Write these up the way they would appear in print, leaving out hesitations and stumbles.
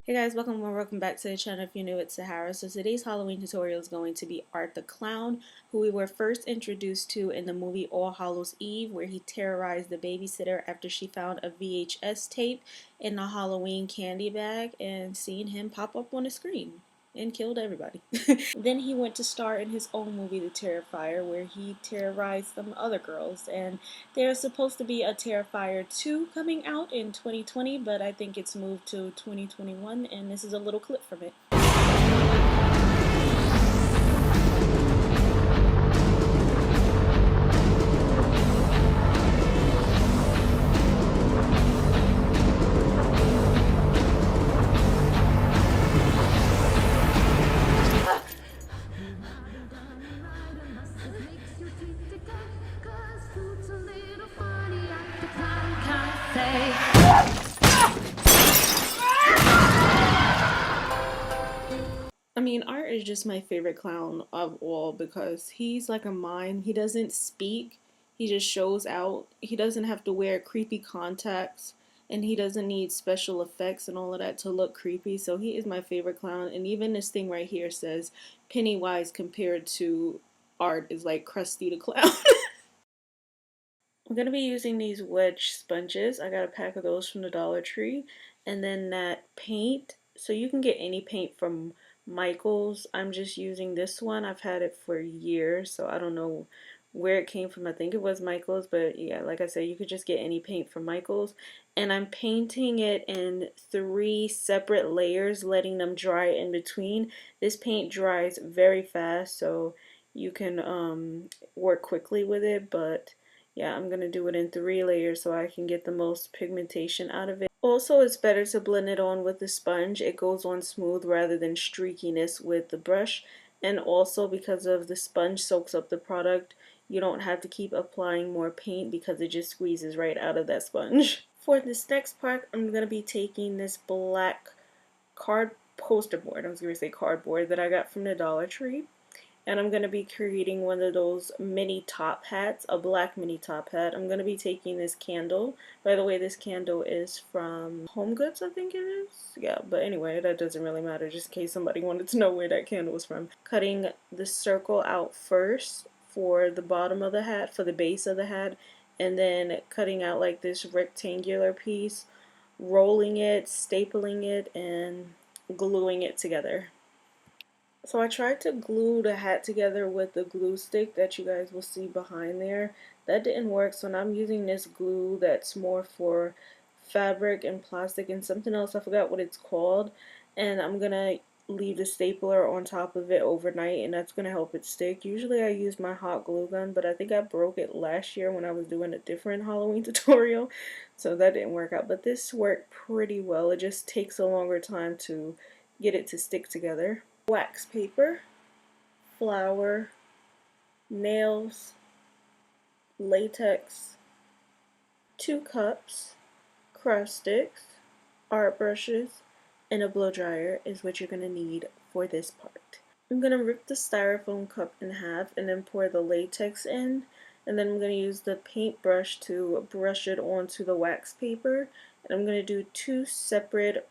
Hey guys, welcome or welcome back to the channel. If you're new, it's Sahara. So today's Halloween tutorial is going to be Art the Clown, who we were first introduced to in the movie All Hallows Eve, where he terrorized the babysitter after she found a VHS tape in a Halloween candy bag and seen him pop up on the screen and killed everybody. Then he went to star in his own movie, The Terrifier, where he terrorized some other girls. And there's supposed to be a Terrifier 2 coming out in 2020, but I think it's moved to 2021, and this is a little clip from it. I mean, Art is just my favorite clown of all because he's like a mime. He doesn't speak, he just shows out. He doesn't have to wear creepy contacts, and he doesn't need special effects and all of that to look creepy. So he is my favorite clown. And even this thing right here says Pennywise compared to Art is like Krusty the Clown. I'm going to be using these wedge sponges. I got a pack of those from the Dollar Tree. And then that paint. So you can get any paint from Michael's. I'm just using this one. I've had it for years, so I don't know where it came from. I think it was Michael's, but yeah, like I said, you could just get any paint from Michael's. And I'm painting it in 3 separate layers, letting them dry in between. This paint dries very fast, so you can work quickly with it, but yeah, I'm going to do it in 3 layers so I can get the most pigmentation out of it. Also, it's better to blend it on with the sponge. It goes on smooth rather than streakiness with the brush. And also, because of the sponge soaks up the product, you don't have to keep applying more paint because it just squeezes right out of that sponge. For this next part, I'm going to be taking this black poster board, I was going to say cardboard, that I got from the Dollar Tree. And I'm going to be creating one of those mini top hats, a black mini top hat. I'm going to be taking this candle. By the way, this candle is from Home Goods, I think it is. Yeah, but anyway, that doesn't really matter, just in case somebody wanted to know where that candle was from. Cutting the circle out first for the bottom of the hat, for the base of the hat, and then cutting out like this rectangular piece, rolling it, stapling it, and gluing it together. So I tried to glue the hat together with the glue stick that you guys will see behind there. That didn't work, so now I'm using this glue that's more for fabric and plastic and something else. I forgot what it's called. And I'm going to leave the stapler on top of it overnight, and that's going to help it stick. Usually I use my hot glue gun, but I think I broke it last year when I was doing a different Halloween tutorial. So that didn't work out, but this worked pretty well. It just takes a longer time to get it to stick together. Wax paper, flour, nails, latex, 2 cups, craft sticks, art brushes, and a blow dryer is what you're going to need for this part. I'm going to rip the styrofoam cup in half and then pour the latex in, and then I'm going to use the paintbrush to brush it onto the wax paper, and I'm going to do 2 separate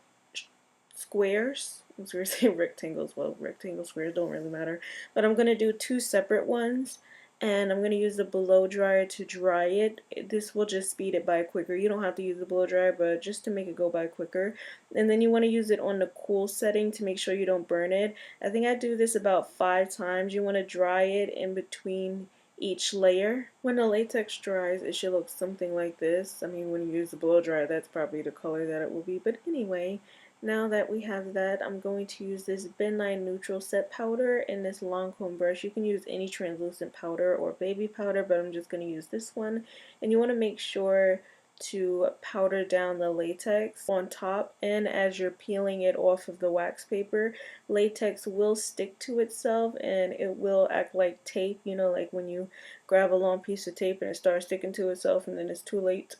squares. I was going to say rectangles. Well, rectangle squares don't really matter. But I'm going to do 2 separate ones. And I'm going to use the blow dryer to dry it. This will just speed it by quicker. You don't have to use the blow dryer, but just to make it go by quicker. And then you want to use it on the cool setting to make sure you don't burn it. I think I do this about 5 times. You want to dry it in between each layer. When the latex dries, it should look something like this. I mean, when you use the blow dryer, that's probably the color that it will be. But anyway, now that we have that, I'm going to use this Ben 9 Neutral Set Powder in this long comb brush. You can use any translucent powder or baby powder, but I'm just going to use this one. And you want to make sure to powder down the latex on top, and as you're peeling it off of the wax paper, latex will stick to itself and it will act like tape, you know, like when you grab a long piece of tape and it starts sticking to itself and then it's too late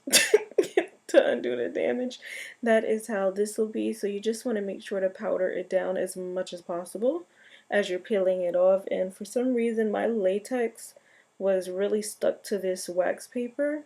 to undo the damage. That is how this will be. So you just want to make sure to powder it down as much as possible as you're peeling it off. And for some reason my latex was really stuck to this wax paper,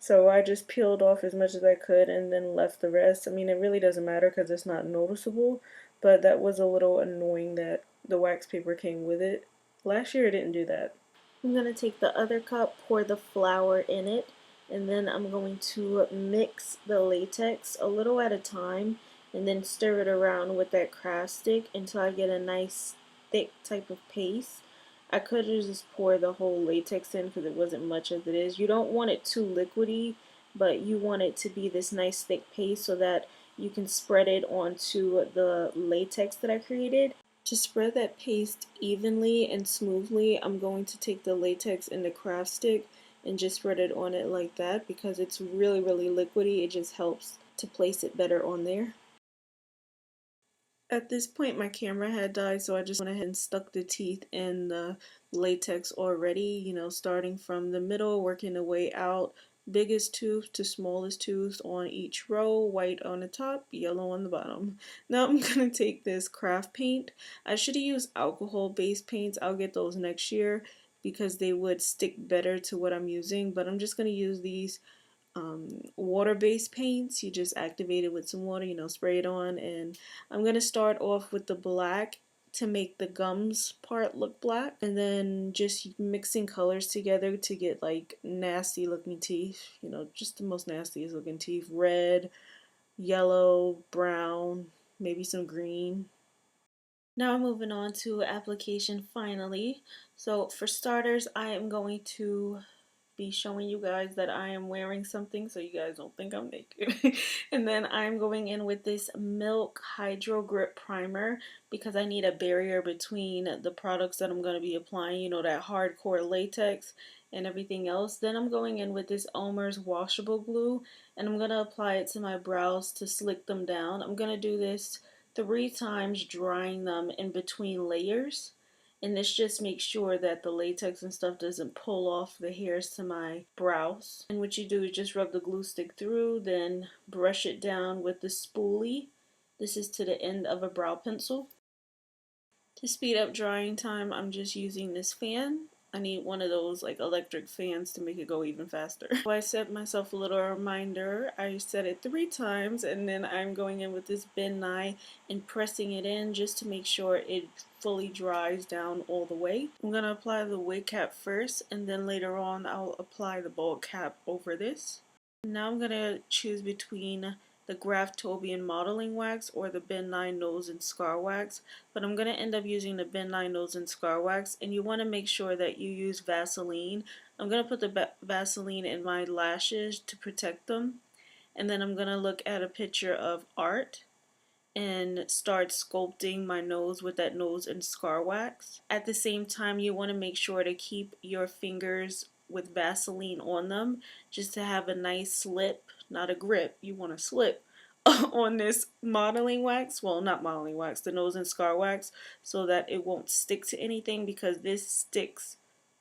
So I just peeled off as much as I could and then left the rest. I mean, it really doesn't matter because it's not noticeable, but that was a little annoying that the wax paper came with it. Last year it didn't do that. I'm going to take the other cup, pour the flour in it, and then I'm going to mix the latex a little at a time and then stir it around with that craft stick until I get a nice thick type of paste. I could have just poured the whole latex in because it wasn't much as it is. You don't want it too liquidy, but you want it to be this nice thick paste so that you can spread it onto the latex that I created. To spread that paste evenly and smoothly, I'm going to take the latex and the craft stick and just spread it on it like that because it's really, really liquidy. It just helps to place it better on there. At this point, my camera had died, so I just went ahead and stuck the teeth in the latex already, you know, starting from the middle, working the way out, biggest tooth to smallest tooth on each row, white on the top, yellow on the bottom. Now I'm going to take this craft paint. I should have used alcohol-based paints. I'll get those next year because they would stick better to what I'm using, but I'm just going to use these water-based paints. You just activate it with some water, you know, spray it on, and I'm going to start off with the black to make the gums part look black, and then just mixing colors together to get like nasty looking teeth, you know, just the most nastiest looking teeth. Red, yellow, brown, maybe some green. Now moving on to application finally. So for starters, I am going to be showing you guys that I am wearing something so you guys don't think I'm naked. And then I'm going in with this Milk Hydro Grip Primer because I need a barrier between the products that I'm going to be applying, you know, that hardcore latex and everything else. Then I'm going in with this Elmer's washable glue and I'm going to apply it to my brows to slick them down. I'm going to do this 3 times, drying them in between layers. And this just makes sure that the latex and stuff doesn't pull off the hairs to my brows. And what you do is just rub the glue stick through, then brush it down with the spoolie. This is to the end of a brow pencil. To speed up drying time, I'm just using this fan. I need one of those like electric fans to make it go even faster. So I set myself a little reminder. I set it 3 times and then I'm going in with this bend knife and pressing it in just to make sure it fully dries down all the way. I'm going to apply the wig cap first and then later on I'll apply the bald cap over this. Now I'm going to choose between the Graftobian modeling wax or the Ben 9 nose and scar wax, but I'm going to end up using the Ben 9 nose and scar wax, and you want to make sure that you use Vaseline. I'm going to put the Vaseline in my lashes to protect them, and then I'm going to look at a picture of art and start sculpting my nose with that nose and scar wax. At the same time, you want to make sure to keep your fingers with Vaseline on them just to have a nice slip, not a grip, you want to slip on this modeling wax, well not modeling wax, the nose and scar wax, so that it won't stick to anything because this sticks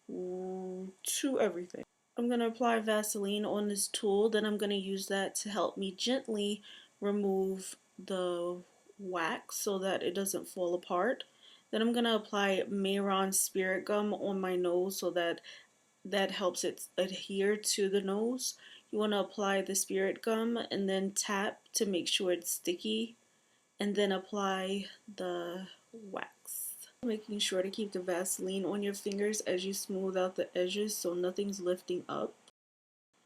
to everything. I'm going to apply Vaseline on this tool, then I'm going to use that to help me gently remove the wax so that it doesn't fall apart. Then I'm going to apply Mayron Spirit Gum on my nose so that helps it adhere to the nose. You want to apply the Spirit Gum and then tap to make sure it's sticky, and then apply the wax. Making sure to keep the Vaseline on your fingers as you smooth out the edges so nothing's lifting up.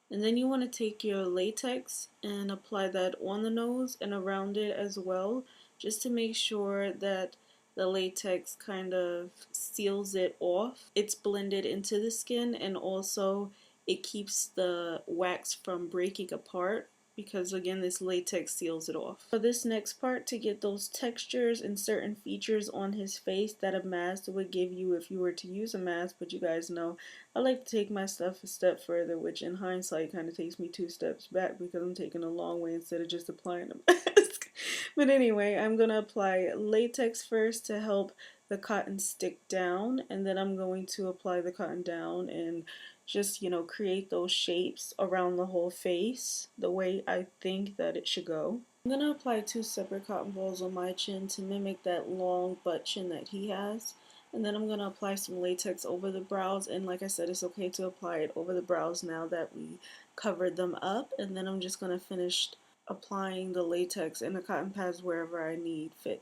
And then you want to take your latex and apply that on the nose and around it as well, just to make sure that the latex kind of seals it off. It's blended into the skin, and also it keeps the wax from breaking apart because again this latex seals it off. For this next part, to get those textures and certain features on his face that a mask would give you if you were to use a mask, but you guys know I like to take my stuff a step further, which in hindsight kind of takes me 2 steps back because I'm taking a long way instead of just applying a mask. But anyway, I'm going to apply latex first to help the cotton stick down, and then I'm going to apply the cotton down and just, you know, create those shapes around the whole face the way I think that it should go. I'm going to apply 2 separate cotton balls on my chin to mimic that long butt chin that he has. And then I'm going to apply some latex over the brows. And like I said, it's okay to apply it over the brows now that we covered them up. And then I'm just going to finish applying the latex and the cotton pads wherever I need fit.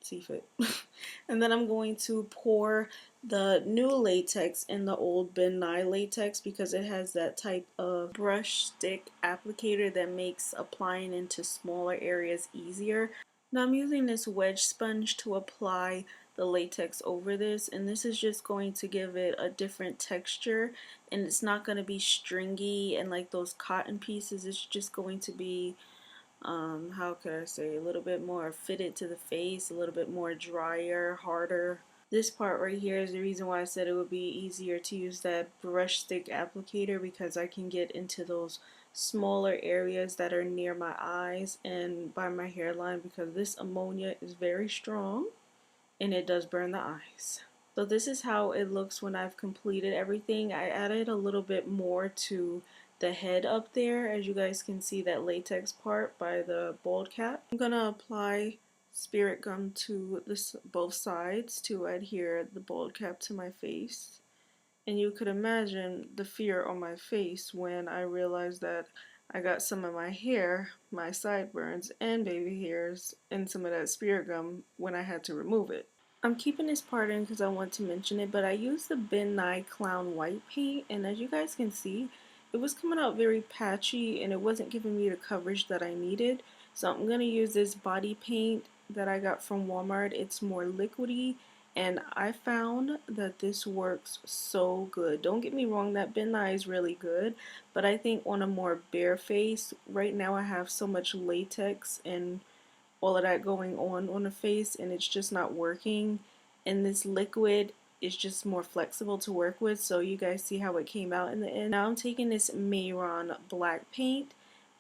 See fit. And then I'm going to pour the new latex in the old Ben Nye latex because it has that type of brush stick applicator that makes applying into smaller areas easier. Now I'm using this wedge sponge to apply the latex over this, and this is just going to give it a different texture, and it's not going to be stringy and like those cotton pieces. It's just going to be how could I say, a little bit more fitted to the face, a little bit more drier, harder. This part right here is the reason why I said it would be easier to use that brush stick applicator, because I can get into those smaller areas that are near my eyes and by my hairline, because this ammonia is very strong and it does burn the eyes. So this is how it looks when I've completed everything. I added a little bit more to the head up there, as you guys can see that latex part by the bald cap. I'm gonna apply spirit gum to both sides to adhere the bald cap to my face. And you could imagine the fear on my face when I realized that I got some of my hair, my sideburns, and baby hairs in some of that spirit gum when I had to remove it. I'm keeping this part in because I want to mention it, but I used the Ben Nye Clown White paint, and as you guys can see, it was coming out very patchy and it wasn't giving me the coverage that I needed. So I'm going to use this body paint that I got from Walmart. It's more liquidy, and I found that this works so good. Don't get me wrong, that Ben Nye is really good, but I think on a more bare face, right now I have so much latex and all of that going on the face, and it's just not working, and this liquid is just more flexible to work with. So you guys see how it came out in the end. Now I'm taking this Mayron black paint,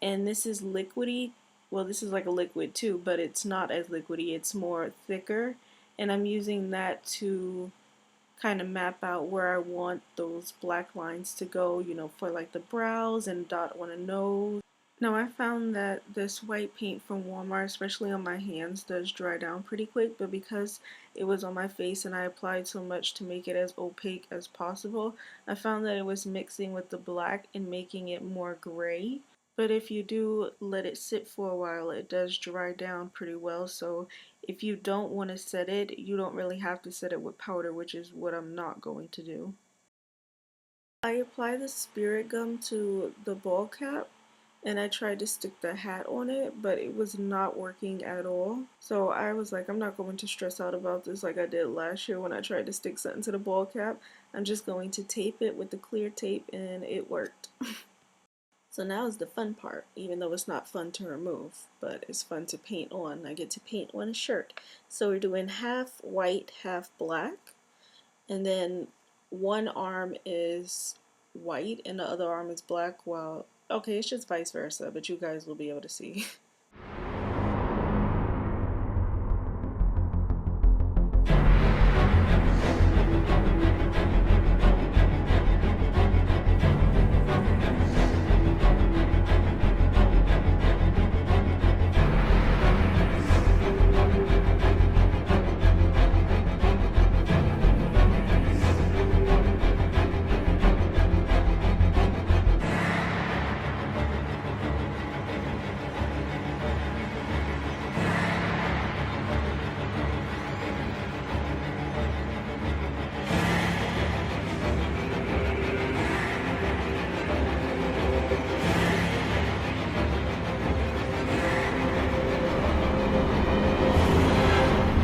and this is liquidy. Well, this is like a liquid too, but it's not as liquidy, it's more thicker, and I'm using that to kind of map out where I want those black lines to go, you know, for like the brows and dot on a nose. Now I found that this white paint from Walmart, especially on my hands, does dry down pretty quick, but because it was on my face and I applied so much to make it as opaque as possible, I found that it was mixing with the black and making it more gray. But if you do let it sit for a while, it does dry down pretty well. So if you don't want to set it, you don't really have to set it with powder, which is what I'm not going to do. I apply the spirit gum to the ball cap, and I tried to stick the hat on it, but it was not working at all. So I was like, I'm not going to stress out about this like I did last year when I tried to stick something to the ball cap. I'm just going to tape it with the clear tape, and it worked. So now is the fun part, even though it's not fun to remove, but it's fun to paint on. I get to paint on a shirt. So we're doing half white, half black, and then one arm is white and the other arm is black. Well, okay, it's just vice versa, but you guys will be able to see.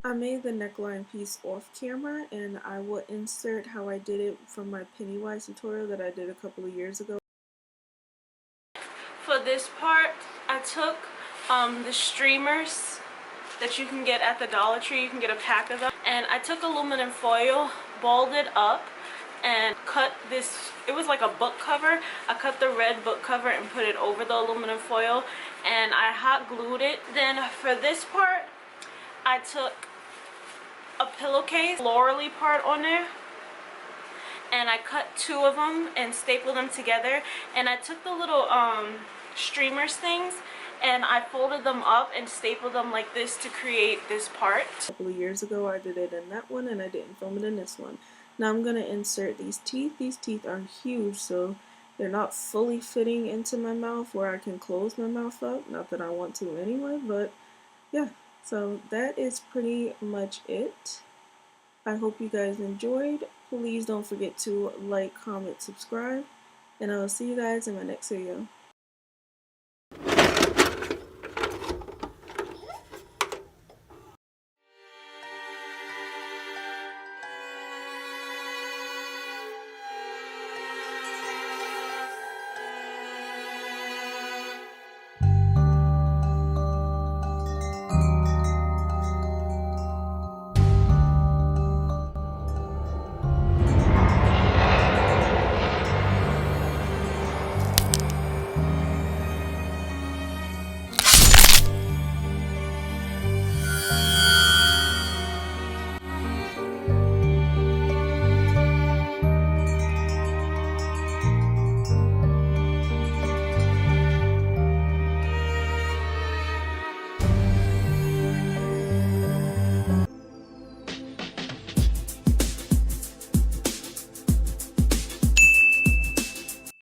I made the neckline piece off camera, and I will insert how I did it from my Pennywise tutorial that I did a couple of years ago. For this part, I took the streamers that you can get at the Dollar Tree. You can get a pack of them, and I took aluminum foil, balled it up, and cut this. It was like a book cover. I cut the red book cover and put it over the aluminum foil, and I hot glued it. Then for this part, I took a pillowcase, florally part on there, and I cut two of them and stapled them together, and I took the little streamers things and I folded them up and stapled them like this to create this part. A couple of years ago I did it in that one and I didn't film it in this one. Now I'm going to insert these teeth. These teeth are huge, so they're not fully fitting into my mouth where I can close my mouth up. Not that I want to anyway, but yeah. So that is pretty much it. I hope you guys enjoyed. Please don't forget to like, comment, subscribe, and I will see you guys in my next video.